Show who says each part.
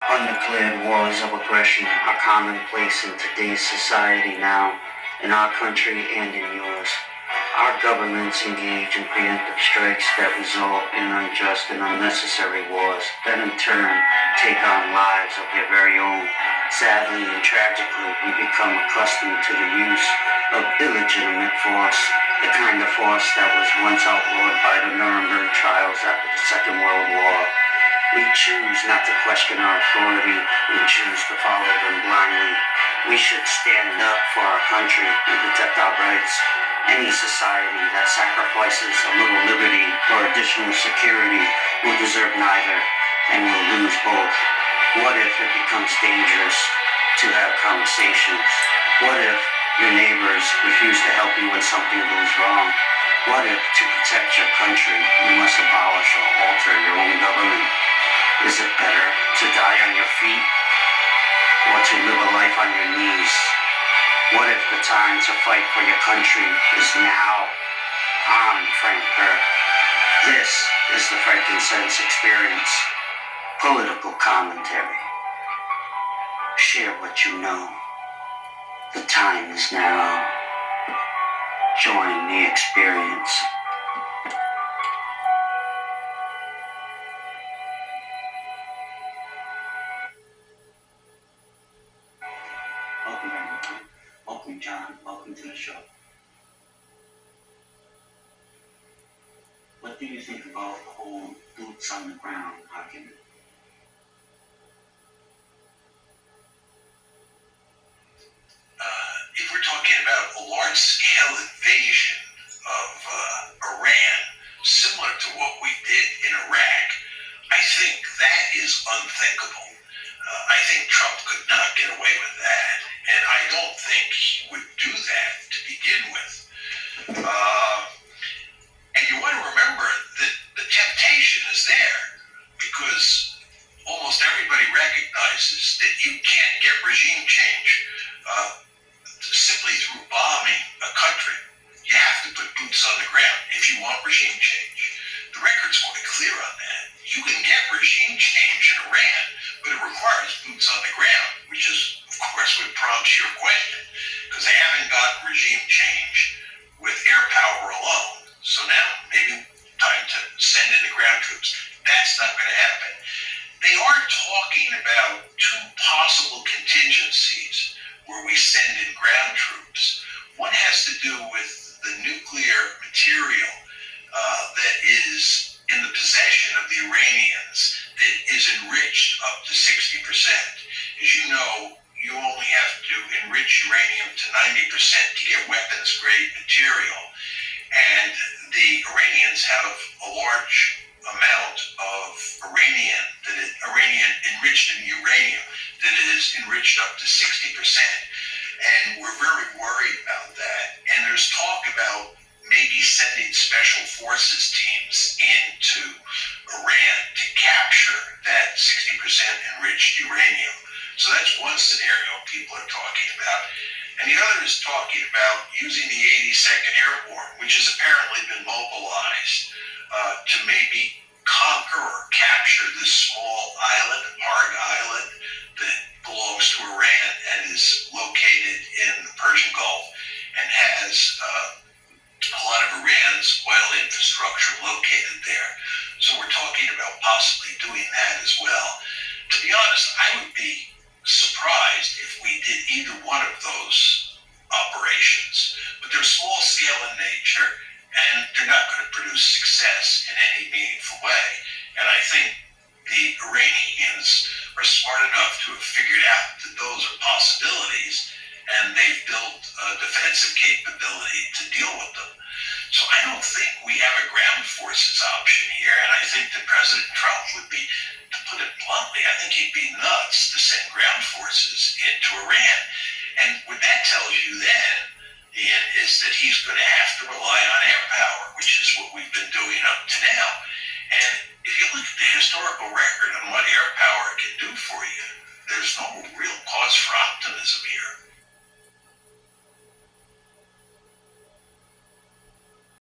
Speaker 1: Undeclared wars of aggression are commonplace in today's society now, in our country and in yours. Our governments engage in preemptive strikes that result in unjust and unnecessary wars that in turn take on lives of their very own. Sadly and tragically, we become accustomed to the use of illegitimate force, the kind of force that was once outlawed by the Nuremberg trials after the Second World War. We choose not to question our authority. We choose to follow them blindly. We should stand up for our country and protect our rights. Any society that sacrifices a little liberty for additional security will deserve neither and will lose both. What if it becomes dangerous to have conversations? What if your neighbors refuse to help you when something goes wrong? What if to protect your country you must abolish or alter your own government? Is it better to die on your feet or to live a life on your knees? What if the time to fight for your country is now? I'm Frank Kirk. This is the Frankincense Experience. Political commentary. Share what you know. The time is now. Join the experience. Welcome everyone. Welcome John. Welcome to the show. What do you think about the whole boots on the ground argument?
Speaker 2: If we're talking about a large-scale invasion of Iran, similar to what we did in Iraq, I think that is unthinkable. I think Trump could not get away with that, and I don't think he would do that to begin with. And you want to remember that the temptation is there because almost everybody recognizes that you can't get regime change simply through bombing a country. You have to put boots on the ground if you want regime change. The record's quite clear on that. You can get regime change in Iran, but it requires boots on the ground, which is, of course, what prompts your question, because they haven't got regime change with air power alone. So now maybe time to send in the ground troops. That's not going to happen. They are talking about two possible contingencies where we send in ground troops. One has to do with the nuclear material that is in the possession of the Iranians that is enriched up to 60%. As you know, you only have to enrich uranium to 90% to get weapons-grade material. And the Iranians have a large amount of Iranian enriched in uranium that is enriched up to 60%. And we're very worried about that. And there's talk about maybe sending special forces teams into Iran to capture that 60% enriched uranium. So that's one scenario people are talking about. And the other is talking about using the 82nd Airborne, which has apparently been mobilized to maybe conquer or capture this small island, Arg Island, that belongs to Iran and is located in the Persian Gulf and has a lot of Iran's oil infrastructure located there. So we're talking about possibly doing that as well. To be honest, I would be surprised if we did either one of those operations, but they're small scale in nature and they're not going to produce success in any meaningful way. And I think the Iranians are smart enough to have figured out that those are possibilities, and they've built a defensive capability to deal with them. So I don't think we have a ground forces option here, and I think that President Trump would be, to put it bluntly, I think he'd be nuts to send ground forces into Iran. And what that tells you then, Ian, is that he's going to have to rely on air power, which is what we've been doing up to now. And if you look at the historical record on what air power can do for you, there's no real cause for optimism here.